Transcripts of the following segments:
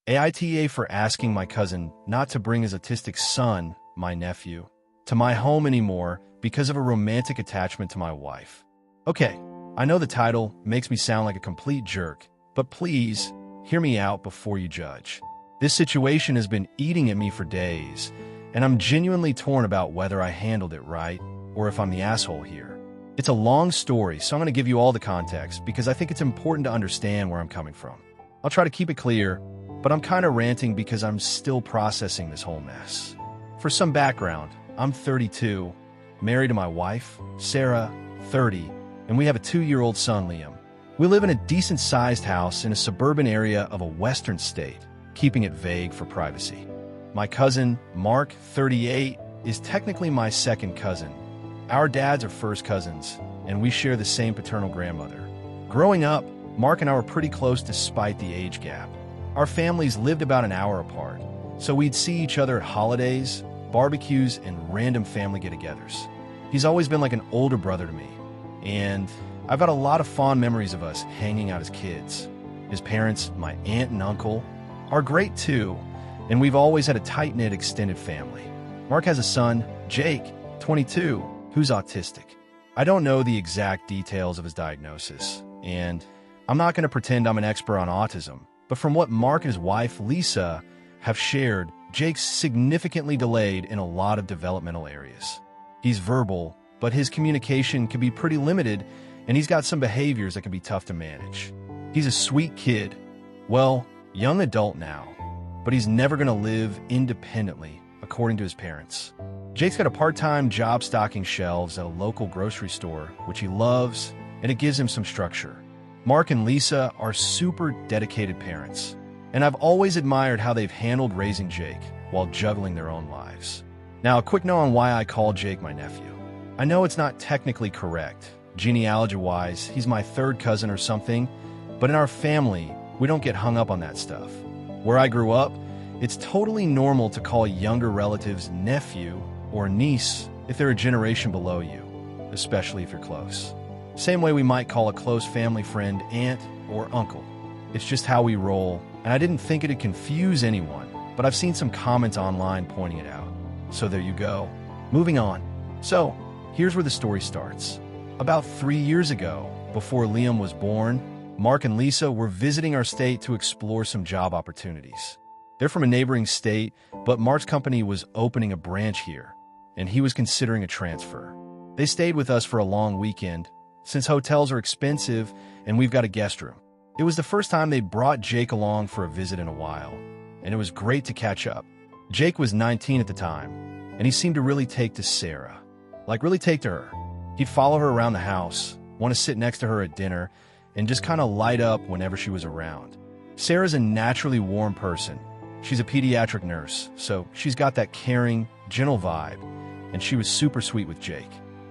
AITA for asking my cousin not to bring his autistic son, my nephew, to my home anymore because of a romantic attachment to my wife. Okay, I know the title makes me sound like a complete jerk, but please hear me out before you judge. This situation has been eating at me for days, and I'm genuinely torn about whether I handled it right or if I'm the asshole here. It's a long story, so I'm going to give you all the context because I think it's important to understand where I'm coming from. I'll try to keep it clear, but I'm kind of ranting because I'm still processing this whole mess. For some background, I'm 32, married to my wife, Sarah, 30, and we have a 2-year-old son, Liam. We live in a decent-sized house in a suburban area of a western state, keeping it vague for privacy. My cousin, Mark, 38, is technically my second cousin. Our dads are first cousins, and we share the same paternal grandmother. Growing up, Mark and I were pretty close despite the age gap. Our families lived about an hour apart, so we'd see each other at holidays, barbecues, and random family get-togethers. He's always been like an older brother to me, and I've got a lot of fond memories of us hanging out as kids. His parents, my aunt and uncle, are great too, and we've always had a tight-knit extended family. Mark has a son, Jake, 22, who's autistic. I don't know the exact details of his diagnosis, and I'm not going to pretend I'm an expert on autism, but from what Mark and his wife, Lisa, have shared, Jake's significantly delayed in a lot of developmental areas. He's verbal, but his communication can be pretty limited, and he's got some behaviors that can be tough to manage. He's a sweet kid, well, young adult now, but he's never going to live independently, according to his parents. Jake's got a part-time job stocking shelves at a local grocery store, which he loves, and it gives him some structure. Mark and Lisa are super dedicated parents, and I've always admired how they've handled raising Jake while juggling their own lives. Now, a quick note on why I call Jake my nephew. I know it's not technically correct. Genealogy-wise, he's my third cousin or something, but in our family, we don't get hung up on that stuff. Where I grew up, it's totally normal to call younger relatives nephew or niece if they're a generation below you, especially if you're close. Same way we might call a close family friend aunt or uncle. It's just how we roll, and I didn't think it'd confuse anyone, but I've seen some comments online pointing it out. So there you go. Moving on. So, here's where the story starts. About 3 years ago, before Liam was born, Mark and Lisa were visiting our state to explore some job opportunities. They're from a neighboring state, but Mark's company was opening a branch here, and he was considering a transfer. They stayed with us for a long weekend, since hotels are expensive and we've got a guest room. It was the first time they brought Jake along for a visit in a while, and it was great to catch up. Jake was 19 at the time, and he seemed to really take to Sarah. Like, really take to her. He'd follow her around the house, want to sit next to her at dinner, and just kind of light up whenever she was around. Sarah's a naturally warm person. She's a pediatric nurse, so she's got that caring, gentle vibe, and she was super sweet with Jake.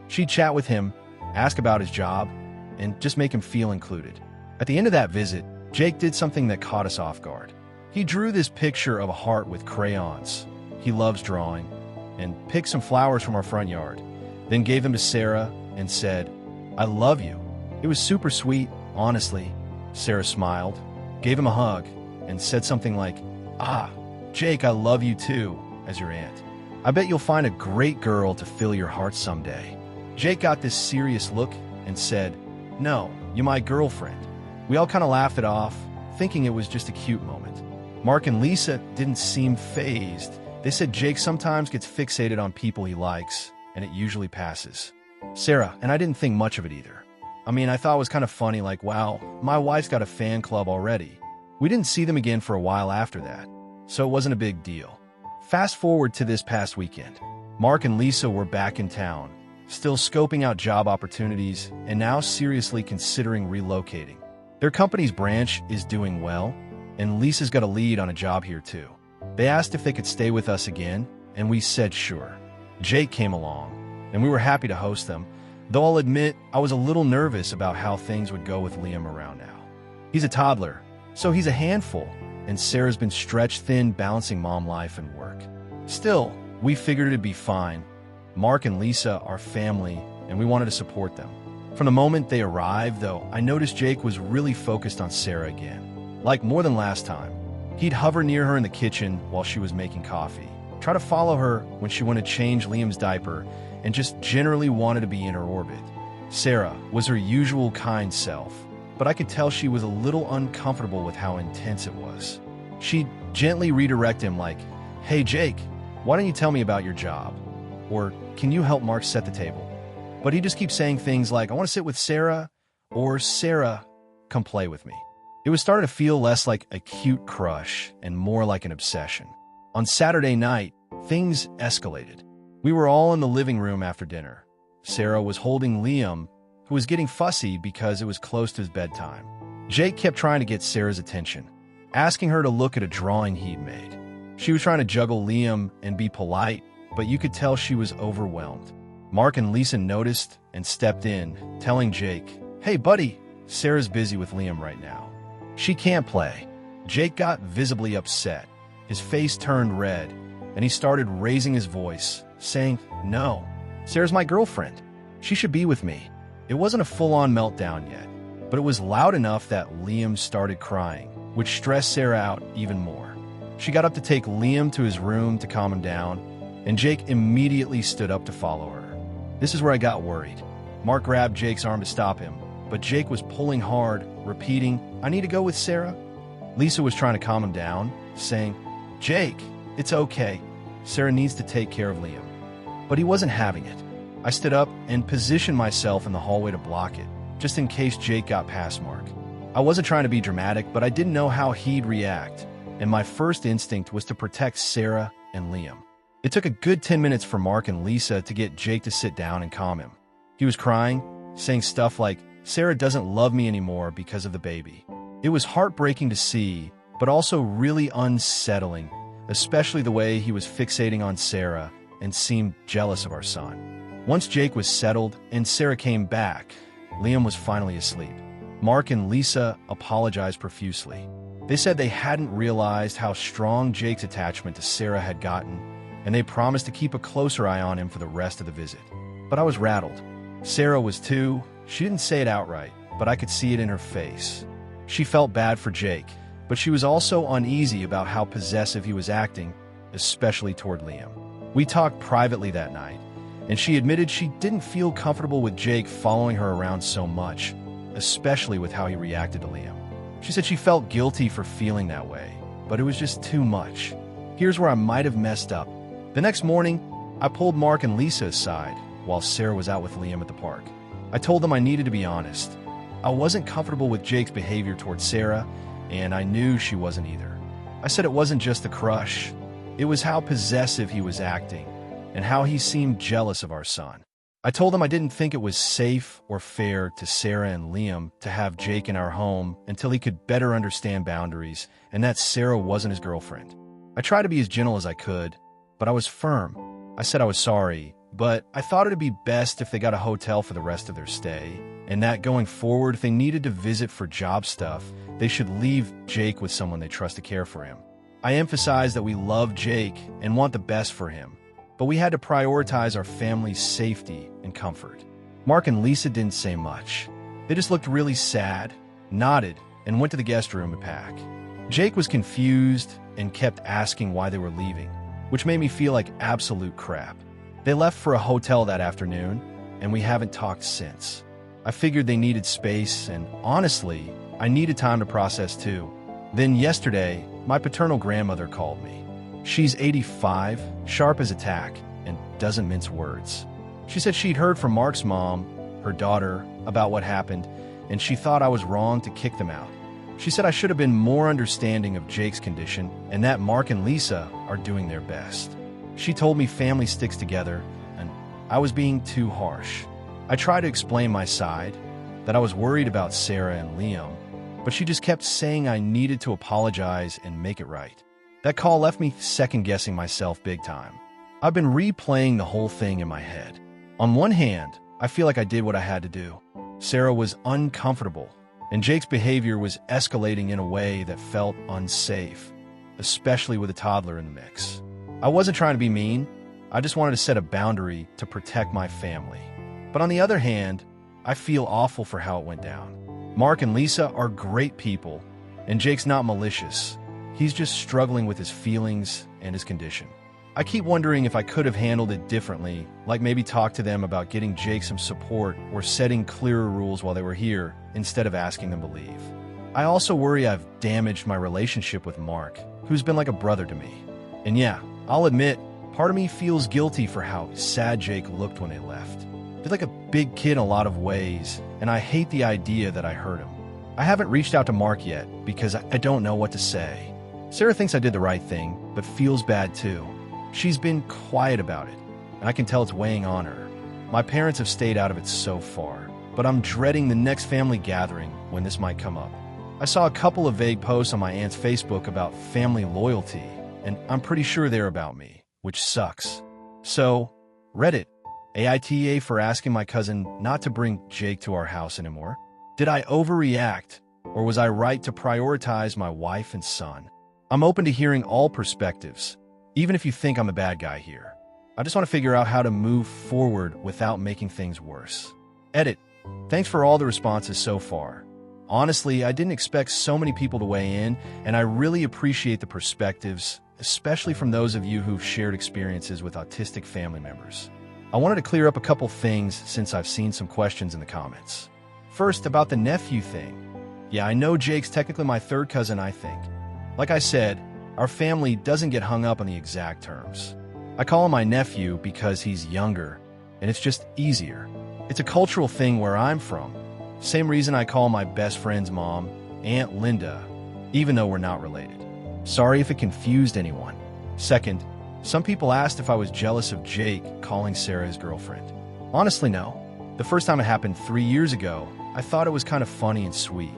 She'd chat with him, ask about his job, and just make him feel included. At the end of that visit, Jake did something that caught us off guard. He drew this picture of a heart with crayons. He loves drawing, and picked some flowers from our front yard, then gave them to Sarah and said, "I love you." It was super sweet, honestly. Sarah smiled, gave him a hug, and said something like, "Ah, Jake, I love you too, as your aunt. I bet you'll find a great girl to fill your heart someday." Jake got this serious look and said, "No, you're my girlfriend." We all kind of laughed it off, thinking it was just a cute moment. Mark and Lisa didn't seem fazed. They said Jake sometimes gets fixated on people he likes, and it usually passes. Sarah and I didn't think much of it either. I mean, I thought it was kind of funny, like, wow, my wife's got a fan club already. We didn't see them again for a while after that, so it wasn't a big deal. Fast forward to this past weekend. Mark and Lisa were back in town, still scoping out job opportunities, and now seriously considering relocating. Their company's branch is doing well, and Lisa's got a lead on a job here too. They asked if they could stay with us again, and we said sure. Jake came along, and we were happy to host them, though I'll admit I was a little nervous about how things would go with Liam around now. He's a toddler, so he's a handful, and Sarah's been stretched thin balancing mom life and work. Still, we figured it'd be fine. Mark and Lisa are family, and we wanted to support them. From the moment they arrived, though, I noticed Jake was really focused on Sarah again. Like more than last time. He'd hover near her in the kitchen while she was making coffee, try to follow her when she went to change Liam's diaper, and just generally wanted to be in her orbit. Sarah was her usual kind self, but I could tell she was a little uncomfortable with how intense it was. She'd gently redirect him like, "Hey Jake, why don't you tell me about your job?" Or, "Can you help Mark set the table?" But he just keeps saying things like, "I want to sit with Sarah," or, "Sarah, come play with me." It was starting to feel less like a cute crush and more like an obsession. On Saturday night, things escalated. We were all in the living room after dinner. Sarah was holding Liam, who was getting fussy because it was close to his bedtime. Jake kept trying to get Sarah's attention, asking her to look at a drawing he'd made. She was trying to juggle Liam and be polite, but you could tell she was overwhelmed. Mark and Lisa noticed and stepped in, telling Jake, "Hey buddy, Sarah's busy with Liam right now. She can't play." Jake got visibly upset. His face turned red, and he started raising his voice, saying, "No, Sarah's my girlfriend. She should be with me." It wasn't a full-on meltdown yet, but it was loud enough that Liam started crying, which stressed Sarah out even more. She got up to take Liam to his room to calm him down, and Jake immediately stood up to follow her. This is where I got worried. Mark grabbed Jake's arm to stop him, but Jake was pulling hard, repeating, "I need to go with Sarah." Lisa was trying to calm him down, saying, "Jake, it's okay. Sarah needs to take care of Liam." But he wasn't having it. I stood up and positioned myself in the hallway to block it, just in case Jake got past Mark. I wasn't trying to be dramatic, but I didn't know how he'd react, and my first instinct was to protect Sarah and Liam. It took a good 10 minutes for Mark and Lisa to get Jake to sit down and calm him. He was crying, saying stuff like, "Sarah doesn't love me anymore because of the baby." It was heartbreaking to see, but also really unsettling, especially the way he was fixating on Sarah and seemed jealous of our son. Once Jake was settled and Sarah came back, Liam was finally asleep. Mark and Lisa apologized profusely. They said they hadn't realized how strong Jake's attachment to Sarah had gotten, and they promised to keep a closer eye on him for the rest of the visit. But I was rattled. Sarah was too. She didn't say it outright, but I could see it in her face. She felt bad for Jake, but she was also uneasy about how possessive he was acting, especially toward Liam. We talked privately that night, and she admitted she didn't feel comfortable with Jake following her around so much, especially with how he reacted to Liam. She said she felt guilty for feeling that way, but it was just too much. Here's where I might have messed up. The next morning, I pulled Mark and Lisa aside while Sarah was out with Liam at the park. I told them I needed to be honest. I wasn't comfortable with Jake's behavior towards Sarah, and I knew she wasn't either. I said it wasn't just the crush. It was how possessive he was acting, and how he seemed jealous of our son. I told him I didn't think it was safe or fair to Sarah and Liam to have Jake in our home until he could better understand boundaries, and that Sarah wasn't his girlfriend. I tried to be as gentle as I could, but I was firm. I said I was sorry, but I thought it'd be best if they got a hotel for the rest of their stay, and that going forward, if they needed to visit for job stuff, they should leave Jake with someone they trust to care for him. I emphasized that we love Jake and want the best for him, but we had to prioritize our family's safety and comfort. Mark and Lisa didn't say much. They just looked really sad, nodded, and went to the guest room to pack. Jake was confused and kept asking why they were leaving, which made me feel like absolute crap. They left for a hotel that afternoon, and we haven't talked since. I figured they needed space, and honestly, I needed time to process too. Then yesterday, my paternal grandmother called me. She's 85, sharp as a tack, and doesn't mince words. She said she'd heard from Mark's mom, her daughter, about what happened, and she thought I was wrong to kick them out. She said I should have been more understanding of Jake's condition and that Mark and Lisa are doing their best. She told me family sticks together, and I was being too harsh. I tried to explain my side, that I was worried about Sarah and Liam, but she just kept saying I needed to apologize and make it right. That call left me second-guessing myself big time. I've been replaying the whole thing in my head. On one hand, I feel like I did what I had to do. Sarah was uncomfortable, and Jake's behavior was escalating in a way that felt unsafe, especially with a toddler in the mix. I wasn't trying to be mean. I just wanted to set a boundary to protect my family. But on the other hand, I feel awful for how it went down. Mark and Lisa are great people, and Jake's not malicious. he's just struggling with his feelings and his condition. I keep wondering if I could have handled it differently, like maybe talk to them about getting Jake some support or setting clearer rules while they were here instead of asking them to leave. I also worry I've damaged my relationship with Mark, who's been like a brother to me. And yeah, I'll admit, part of me feels guilty for how sad Jake looked when they left. He's like a big kid in a lot of ways, and I hate the idea that I hurt him. I haven't reached out to Mark yet because I don't know what to say. Sarah thinks I did the right thing, but feels bad too. She's been quiet about it, and I can tell it's weighing on her. My parents have stayed out of it so far, but I'm dreading the next family gathering when this might come up. I saw a couple of vague posts on my aunt's Facebook about family loyalty, and I'm pretty sure they're about me, which sucks. So, Reddit, aita for asking my cousin not to bring Jake to our house anymore. Did I overreact, or was I right to prioritize my wife and son? I'm open to hearing all perspectives, even if you think I'm a bad guy here. I just want to figure out how to move forward without making things worse. Edit. Thanks for all the responses so far. Honestly, I didn't expect so many people to weigh in, and I really appreciate the perspectives, especially from those of you who've shared experiences with autistic family members. I wanted to clear up a couple things since I've seen some questions in the comments. First, about the nephew thing. Yeah, I know Jake's technically my third cousin, I think. Like I said, our family doesn't get hung up on the exact terms. I call him my nephew because he's younger, and it's just easier. It's a cultural thing where I'm from. Same reason I call my best friend's mom Aunt Linda, even though we're not related. Sorry if it confused anyone. Second, some people asked if I was jealous of Jake calling Sarah his girlfriend. Honestly, no. The first time it happened 3 years ago, I thought it was kind of funny and sweet.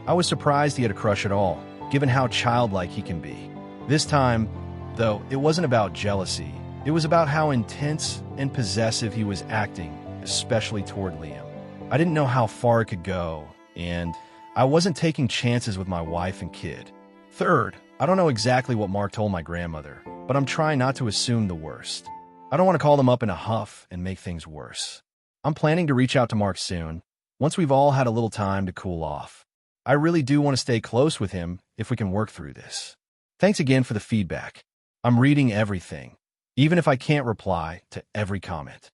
I was surprised he had a crush at all, given how childlike he can be. This time, though, it wasn't about jealousy. It was about how intense and possessive he was acting, especially toward Liam. I didn't know how far it could go, and I wasn't taking chances with my wife and kid. Third, I don't know exactly what Mark told my grandmother, but I'm trying not to assume the worst. I don't want to call them up in a huff and make things worse. I'm planning to reach out to Mark soon, once we've all had a little time to cool off. I really do want to stay close with him if we can work through this. Thanks again for the feedback. I'm reading everything, even if I can't reply to every comment.